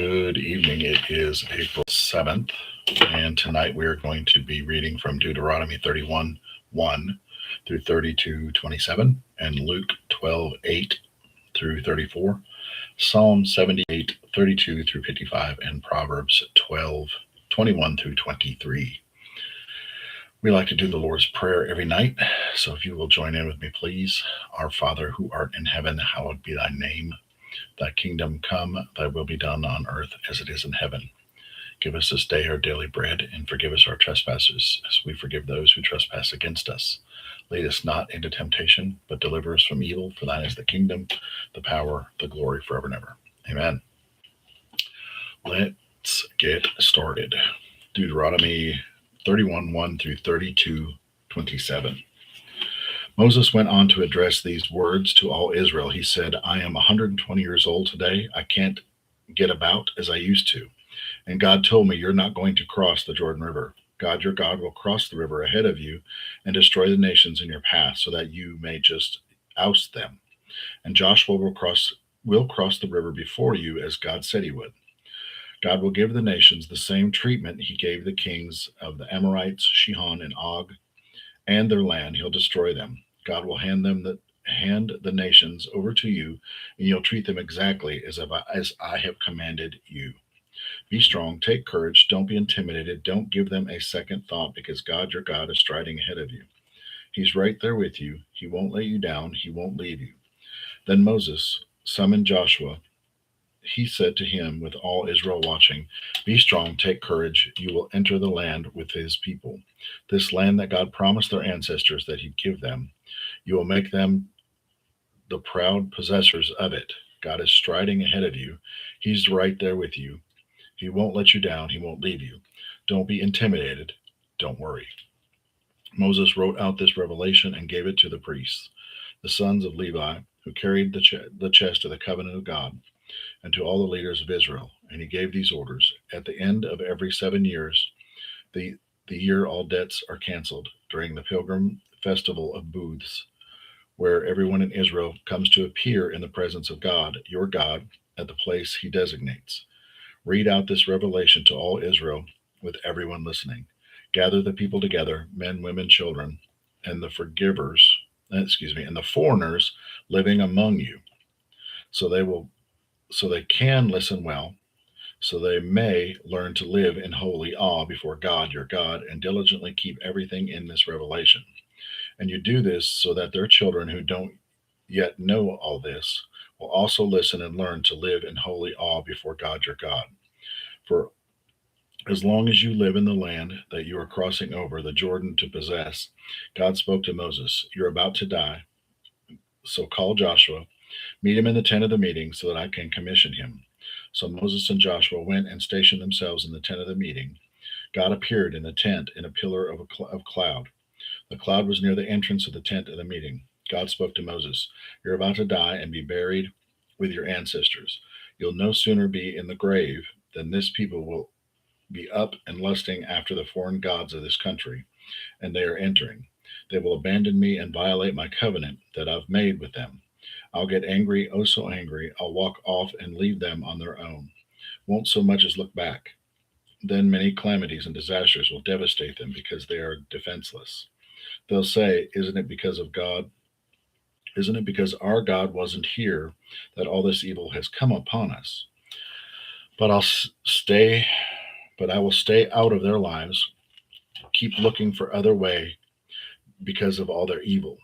Good evening. It is April 7th, and tonight we are going to be reading from Deuteronomy 31 1 through 32:27, and Luke 12:8 through 34, Psalm 78:32 through 55, and Proverbs 12:21 through 23. We like to do the Lord's Prayer every night, so if you will join in with me, please. Our Father who art in heaven, hallowed be thy name. Thy kingdom come, thy will be done on earth as it is in heaven. Give us this day our daily bread, and forgive us our trespasses, as we forgive those who trespass against us. Lead us not into temptation, but deliver us from evil. For thine is the kingdom, the power, the glory forever and ever. Amen. Let's get started. Deuteronomy 31 1 through 32:27. Moses went on to address these words to all Israel. He said, I am 120 years old today. I can't get about as I used to. And God told me, you're not going to cross the Jordan River. God, your God, will cross the river ahead of you and destroy the nations in your path so that you may just oust them. And Joshua will cross the river before you as God said he would. God will give the nations the same treatment he gave the kings of the Amorites, Shihon, and Og, and their land. He'll destroy them. God will hand the nations over to you, and you'll treat them exactly as I have commanded you. Be strong, take courage, don't be intimidated, don't give them a second thought, because God, your God, is striding ahead of you. He's right there with you. He won't let you down. He won't leave you. Then Moses summoned Joshua. He said to him, with all Israel watching, be strong, take courage. You will enter the land with his people, this land that God promised their ancestors that he'd give them. You will make them the proud possessors of it. God is striding ahead of you. He's right there with you. He won't let you down. He won't leave you. Don't be intimidated. Don't worry. Moses wrote out this revelation and gave it to the priests, the sons of Levi, who carried the chest of the covenant of God, and to all the leaders of Israel. And he gave these orders. At the end of every 7 years, the year all debts are canceled, during the pilgrim festival of booths, where everyone in Israel comes to appear in the presence of God, your God, at the place he designates. Read out this revelation to all Israel with everyone listening. Gather the people together, men, women, children, and and the foreigners living among you, so they can listen well, so they may learn to live in holy awe before God, your God, and diligently keep everything in this revelation. And you do this so that their children who don't yet know all this will also listen and learn to live in holy awe before God, your God. For as long as you live in the land that you are crossing over the Jordan to possess, God spoke to Moses, you're about to die, so call Joshua, meet him in the tent of the meeting so that I can commission him. So Moses and Joshua went and stationed themselves in the tent of the meeting. God appeared in the tent in a pillar of cloud. The cloud was near the entrance of the tent of the meeting. God spoke to Moses, you're about to die and be buried with your ancestors. You'll no sooner be in the grave than this people will be up and lusting after the foreign gods of this country, and they are entering. They will abandon me and violate my covenant that I've made with them. I'll get angry, oh so angry. I'll walk off and leave them on their own. Won't so much as look back. Then many calamities and disasters will devastate them because they are defenseless. They'll say, Isn't it because our God wasn't here that all this evil has come upon us? But I'll stay, but I will stay out of their lives, keep looking for other way because of all their evil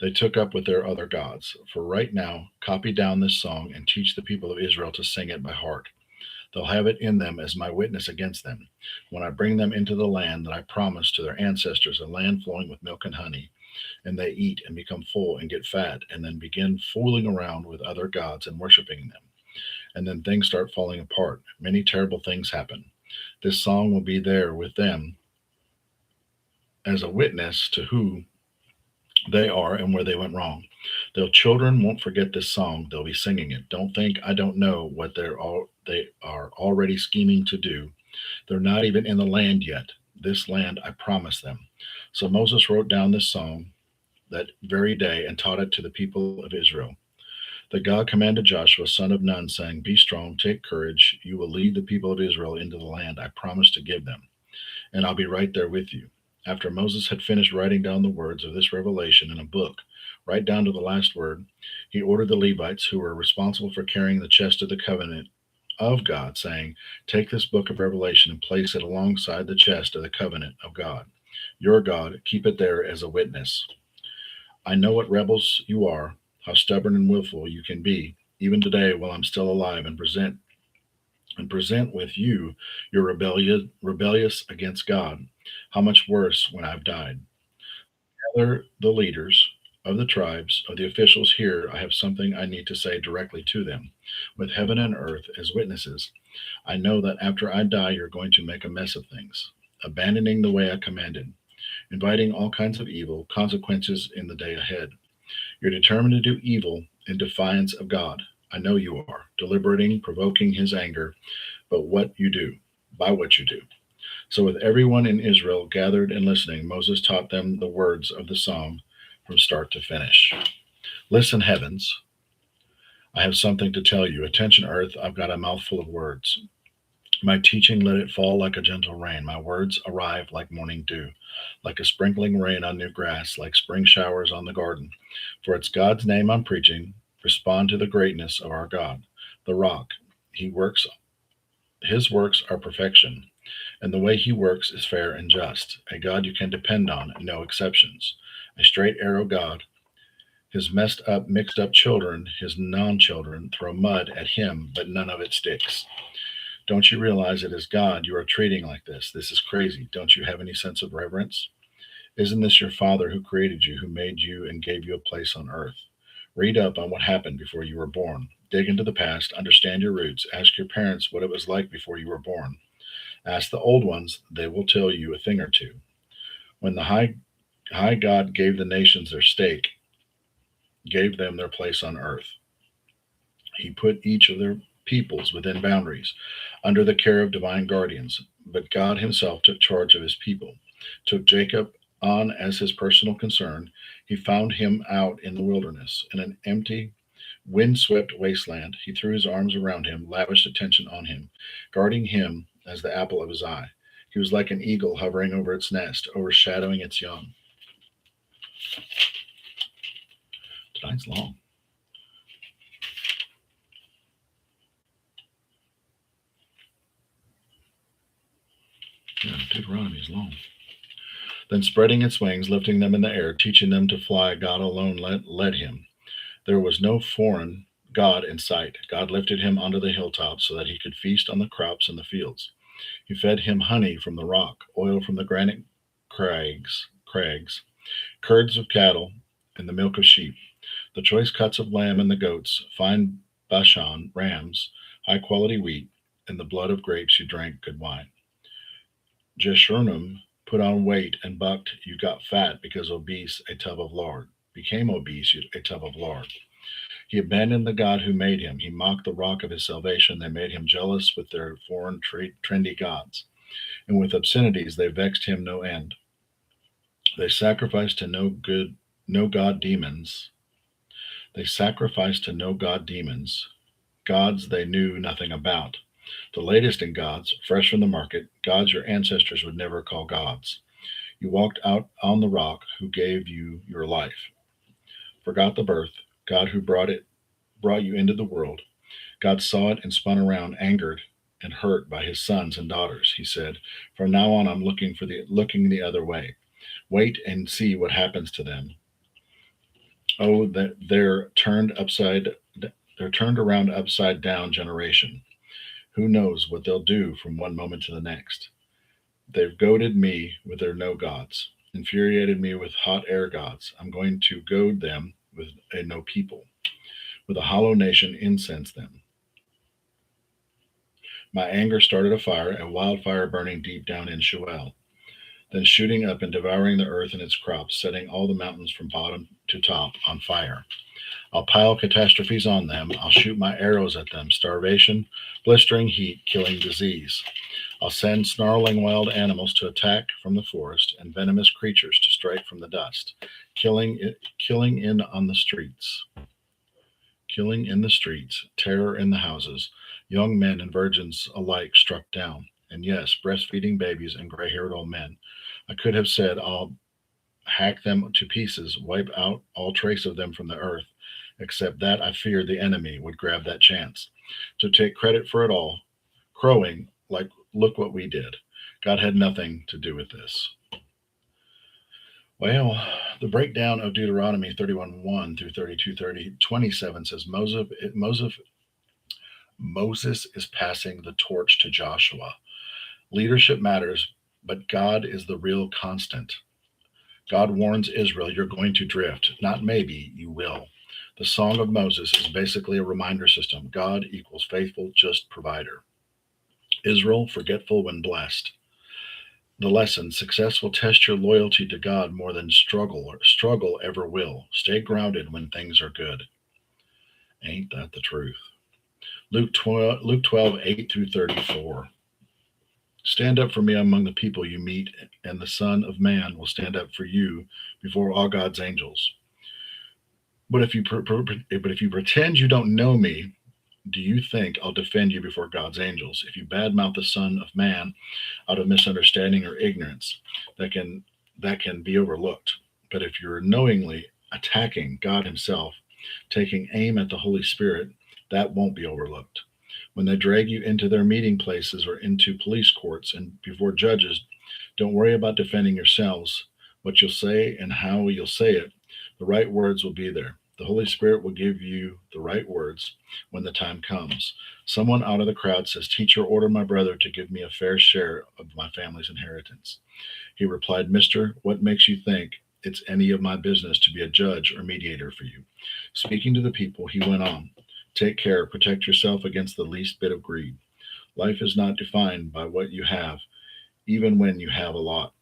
they took up with their other gods. For right now, copy down this song and teach the people of Israel to sing it by heart. They'll have it in them as my witness against them, when I bring them into the land that I promised to their ancestors, a land flowing with milk and honey, and they eat and become full and get fat, and then begin fooling around with other gods and worshiping them. And then things start falling apart. Many terrible things happen. This song will be there with them as a witness to who they are and where they went wrong. Their children won't forget this song. They'll be singing it. Don't think I don't know what they are already scheming to do. They're not even in the land yet. This land I promised them. So Moses wrote down this song that very day and taught it to the people of Israel. That God commanded Joshua, son of Nun, saying, Be strong, take courage. You will lead the people of Israel into the land I promised to give them, and I'll be right there with you. After Moses had finished writing down the words of this revelation in a book, right down to the last word, he ordered the Levites, who were responsible for carrying the chest of the covenant of God, saying, Take this book of Revelation and place it alongside the chest of the covenant of God. Your God, keep it there as a witness. I know what rebels you are, how stubborn and willful you can be, even today while I'm still alive, and present with you your rebellious against God. How much worse when I've died. Gather the leaders of the tribes, of the officials here. I have something I need to say directly to them, with heaven and earth as witnesses. I know that after I die, you're going to make a mess of things, abandoning the way I commanded, inviting all kinds of evil consequences in the day ahead. You're determined to do evil in defiance of God. I know you are, deliberating, provoking his anger, but what you do, by what you do. So, with everyone in Israel gathered and listening, Moses taught them the words of the song from start to finish. Listen, heavens, I have something to tell you. Attention, earth, I've got a mouthful of words. My teaching, let it fall like a gentle rain. My words arrive like morning dew, like a sprinkling rain on new grass, like spring showers on the garden. For it's God's name I'm preaching. Respond to the greatness of our God, the rock. He works, his works are perfection, and the way he works is fair and just. A God you can depend on, no exceptions. A straight arrow God. His messed up, mixed up children, his non children, throw mud at him, but none of it sticks. Don't you realize it is God you are treating like this? This is crazy. Don't you have any sense of reverence? Isn't this your Father who created you, who made you and gave you a place on earth? Read up on what happened before you were born. Dig into the past, understand your roots, ask your parents what it was like before you were born. Ask the old ones, they will tell you a thing or two. When the high God gave the nations their stake, gave them their place on earth, he put each of their peoples within boundaries, under the care of divine guardians. But God himself took charge of his people, took Jacob on as his personal concern. He found him out in the wilderness, in an empty, windswept wasteland. He threw his arms around him, lavished attention on him, guarding him as the apple of his eye. He was like an eagle hovering over its nest, overshadowing its young. Tonight's long. Yeah, Deuteronomy is long. Then spreading its wings, lifting them in the air, teaching them to fly, God alone led him. There was no foreign God in sight. God lifted him onto the hilltops so that he could feast on the crops in the fields. He fed him honey from the rock, oil from the granite crags, curds of cattle, and the milk of sheep, the choice cuts of lamb and the goats, fine Bashan rams, high quality wheat, and the blood of grapes you drank good wine. Jeshurun put on weight and bucked, you got fat because obese, a tub of lard. Became obese, a tub of lard. He abandoned the God who made him. He mocked the rock of his salvation. They made him jealous with their foreign, trendy gods. And with obscenities, they vexed him no end. They sacrificed to no god demons. They sacrificed to no god demons, gods they knew nothing about. The latest in gods, fresh from the market, gods your ancestors would never call gods. You walked out on the rock who gave you your life. Forgot the birth, God who brought you into the world. God saw it and spun around, angered and hurt by his sons and daughters. He said, From now on I'm looking the other way. Wait and see what happens to them. Oh, that they're turned around upside down generation. Who knows what they'll do from one moment to the next? They've goaded me with their no gods, infuriated me with hot air gods. I'm going to goad them with a no people, with a hollow nation incense them. My anger started a fire, a wildfire burning deep down in Sheol, then shooting up and devouring the earth and its crops, setting all the mountains from bottom to top on fire. I'll pile catastrophes on them. I'll shoot my arrows at them. Starvation, blistering heat, killing disease. I'll send snarling wild animals to attack from the forest and venomous creatures to strike from the dust, killing in on the streets, killing in the streets, terror in the houses, young men and virgins alike struck down, and yes, breastfeeding babies and gray haired old men. I could have said, I'll hack them to pieces, wipe out all trace of them from the earth, except that I feared the enemy would grab that chance to take credit for it all, crowing like, look what we did. God had nothing to do with this. Well, the breakdown of Deuteronomy 31:1 through 32:27 says Moses is passing the torch to Joshua. Leadership matters, but God is the real constant. God warns Israel, you're going to drift. Not maybe, you will. The Song of Moses is basically a reminder system. God equals faithful, just provider. Israel, forgetful when blessed. The lesson: success will test your loyalty to God more than struggle ever will. Stay grounded when things are good. Ain't that the truth? Luke 12:8 through 34. Stand up for me among the people you meet, and the Son of Man will stand up for you before all God's angels. But if you pretend you don't know me, do you think I'll defend you before God's angels? If you badmouth the Son of Man out of misunderstanding or ignorance, that can that can be overlooked. But if you're knowingly attacking God Himself, taking aim at the Holy Spirit, that won't be overlooked. When they drag you into their meeting places or into police courts and before judges, don't worry about defending yourselves. What you'll say and how you'll say it, the right words will be there. The Holy Spirit will give you the right words when the time comes. Someone out of the crowd says, Teacher, order my brother to give me a fair share of my family's inheritance. He replied, Mister, what makes you think it's any of my business to be a judge or mediator for you? Speaking to the people, he went on, Take care, protect yourself against the least bit of greed. Life is not defined by what you have, even when you have a lot.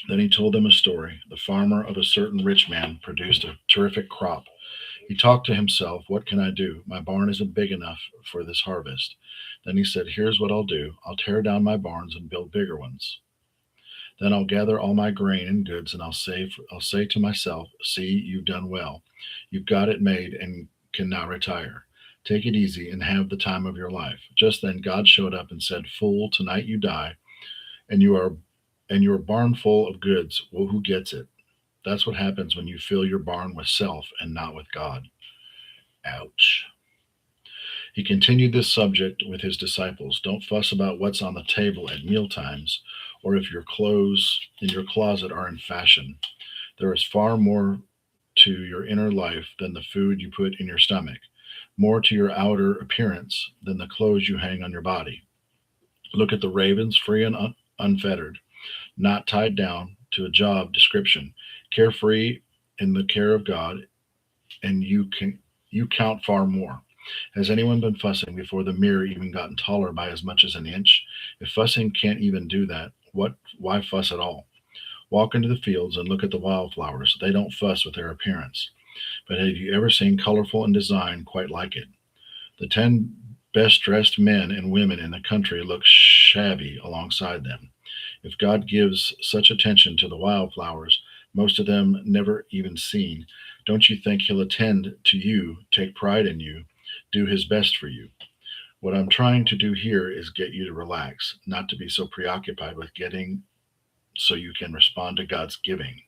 Then he told them a story. The farmer of a certain rich man produced a terrific crop. He talked to himself, What can I do? My barn isn't big enough for this harvest. Then he said, Here's what I'll do. I'll tear down my barns and build bigger ones. Then I'll gather all my grain and goods, and I'll say to myself, See, you've done well. You've got it made and can now retire. Take it easy and have the time of your life. Just then God showed up and said, Fool, tonight you die, and your barn full of goods. Well, who gets it? That's what happens when you fill your barn with self and not with God. Ouch. He continued this subject with his disciples. Don't fuss about what's on the table at meal times, or if your clothes in your closet are in fashion. There is far more to your inner life than the food you put in your stomach, more to your outer appearance than the clothes you hang on your body. Look at the ravens, free and unfettered, not tied down to a job description, carefree in the care of God, and you count far more. Has anyone been fussing before the mirror even gotten taller by as much as an inch? If fussing can't even do that, why fuss at all? Walk into the fields and look at the wildflowers. They don't fuss with their appearance. But have you ever seen colorful and design quite like it? The 10 best dressed men and women in the country look shabby alongside them. If God gives such attention to the wildflowers, most of them never even seen, don't you think He'll attend to you, take pride in you, do His best for you? What I'm trying to do here is get you to relax, not to be so preoccupied with getting so you can respond to God's giving.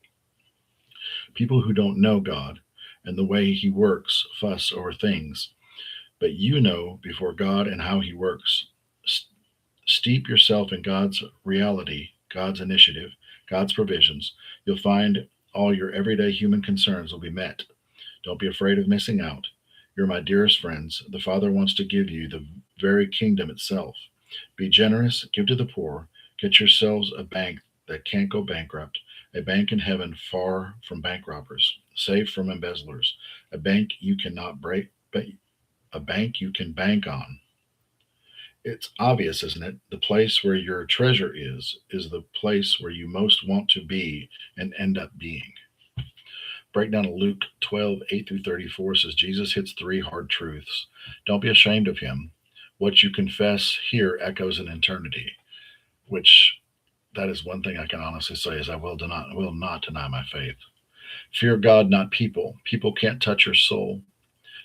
People who don't know God and the way He works fuss over things, but you know before God and how He works. Steep yourself in God's reality, God's initiative, God's provisions. You'll find all your everyday human concerns will be met. Don't be afraid of missing out. You're my dearest friends. The Father wants to give you the very kingdom itself. Be generous, give to the poor, get yourselves a bank that can't go bankrupt, a bank in heaven far from bank robbers, safe from embezzlers, a bank you cannot break, but a bank you can bank on. It's obvious, isn't it? The place where your treasure is the place where you most want to be and end up being. Breakdown of Luke 12:8 through 34 says Jesus hits three hard truths. Don't be ashamed of Him. What you confess here echoes in eternity, which that is one thing I can honestly say is I will not deny my faith. Fear God, not people. People can't touch your soul.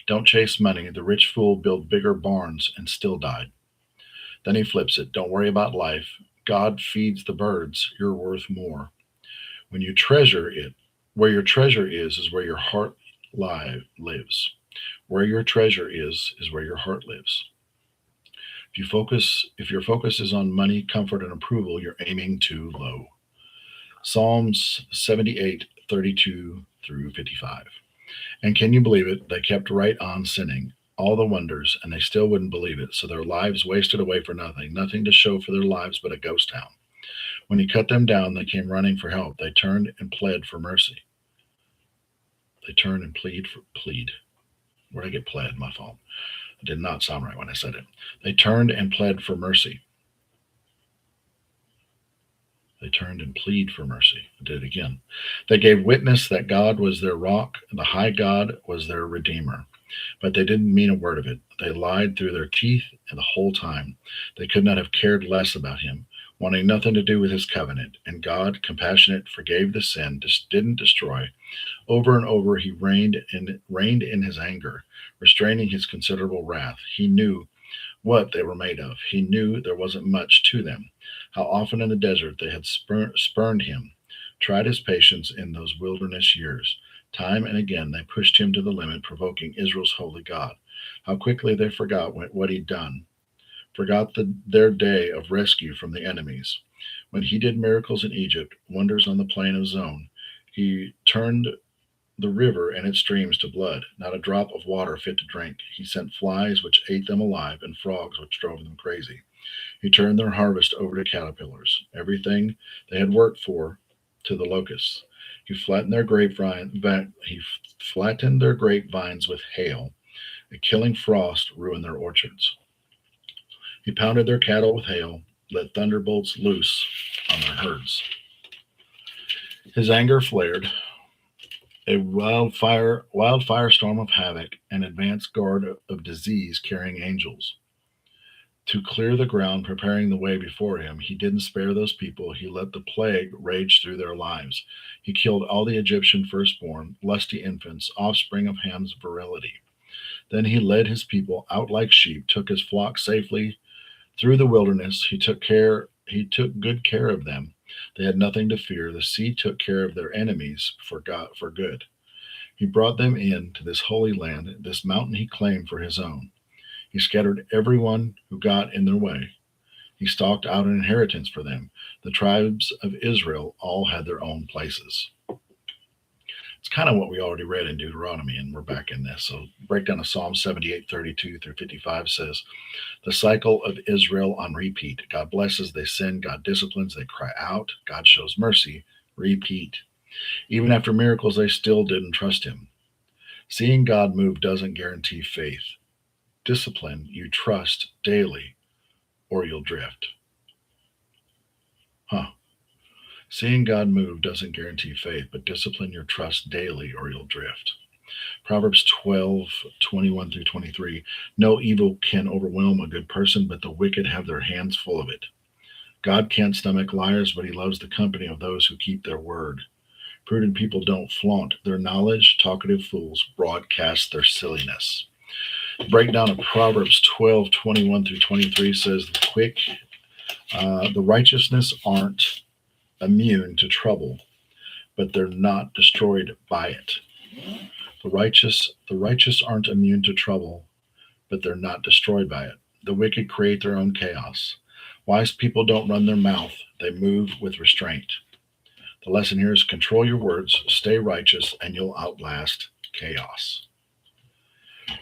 Don't chase money. The rich fool built bigger barns and still died. Then he flips it. Don't worry about life. God feeds the birds. You're worth more. When you treasure it, where your treasure is where your heart lives. Where your treasure is where your heart lives. If your focus is on money, comfort, and approval, you're aiming too low. Psalms 78:32 through 55. And can you believe it? They kept right on sinning, all the wonders, and they still wouldn't believe it. So their lives wasted away for nothing, nothing to show for their lives but a ghost town. When he cut them down, they came running for help. They turned and pled for mercy. They turned and plead. Where did I get pled? My fault. It did not sound right when I said it. They turned and pled for mercy. They turned and plead for mercy. I did it again. They gave witness that God was their rock, and the high God was their redeemer. But they didn't mean a word of it. They lied through their teeth, and the whole time they could not have cared less about him, wanting nothing to do with his covenant. And God, compassionate, forgave the sin, didn't destroy. Over and over he reigned in his anger, restraining his considerable wrath. He knew what they were made of. He knew there wasn't much to them. How often in the desert they had spurned him, tried his patience in those wilderness years. Time and again they pushed him to the limit, provoking Israel's holy God. How quickly they forgot what he'd done, forgot their day of rescue from the enemies. When he did miracles in Egypt, wonders on the plain of Zon, he turned the river and its streams to blood, not a drop of water fit to drink. He sent flies which ate them alive, and frogs which drove them crazy. He turned their harvest over to caterpillars, everything they had worked for to the locusts. He flattened their grapevines with hail. A killing frost ruined their orchards. He pounded their cattle with hail, let thunderbolts loose on their herds. His anger flared, a wildfire storm of havoc, an advance guard of disease carrying angels. To clear the ground, preparing the way before him, he didn't spare those people. He let the plague rage through their lives. He killed all the Egyptian firstborn, lusty infants, offspring of Ham's virility. Then he led his people out like sheep, took his flock safely through the wilderness. He took good care of them. They had nothing to fear. The sea took care of their enemies for good. He brought them in to this holy land, this mountain he claimed for his own. He scattered everyone who got in their way. He stalked out an inheritance for them. The tribes of Israel all had their own places. It's kind of what we already read in Deuteronomy, and we're back in this. So, breakdown of Psalm 78:32 through 55 says, the cycle of Israel on repeat. God blesses, they sin. God disciplines, they cry out. God shows mercy, repeat. Even after miracles, they still didn't trust him. Seeing God move doesn't guarantee faith. Discipline you trust daily, or you'll drift. Huh. Seeing God move doesn't guarantee faith, but discipline your trust daily, or you'll drift. Proverbs 12:21 through 23. No evil can overwhelm a good person, but the wicked have their hands full of it. God can't stomach liars, but he loves the company of those who keep their word. Prudent people don't flaunt their knowledge. Talkative fools broadcast their silliness. The breakdown of Proverbs 12:21 through 23 says the righteousness aren't immune to trouble, but they're not destroyed by it. The righteous aren't immune to trouble, but they're not destroyed by it. The wicked create their own chaos. Wise people don't run their mouth, they move with restraint. The lesson here is control your words, stay righteous, and you'll outlast chaos.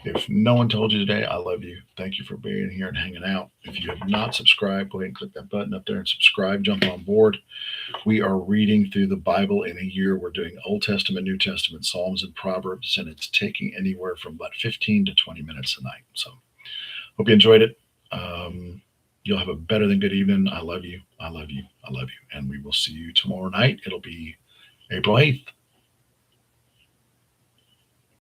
If no one told you today, I love you. Thank you for being here and hanging out. If you have not subscribed, go ahead and click that button up there and subscribe. Jump on board. We are reading through the Bible in a year. We're doing Old Testament, New Testament, Psalms, and Proverbs, and it's taking anywhere from about 15 to 20 minutes a night. So hope you enjoyed it. You'll have a better than good evening. I love you. I love you. I love you. And we will see you tomorrow night. It'll be April 8th.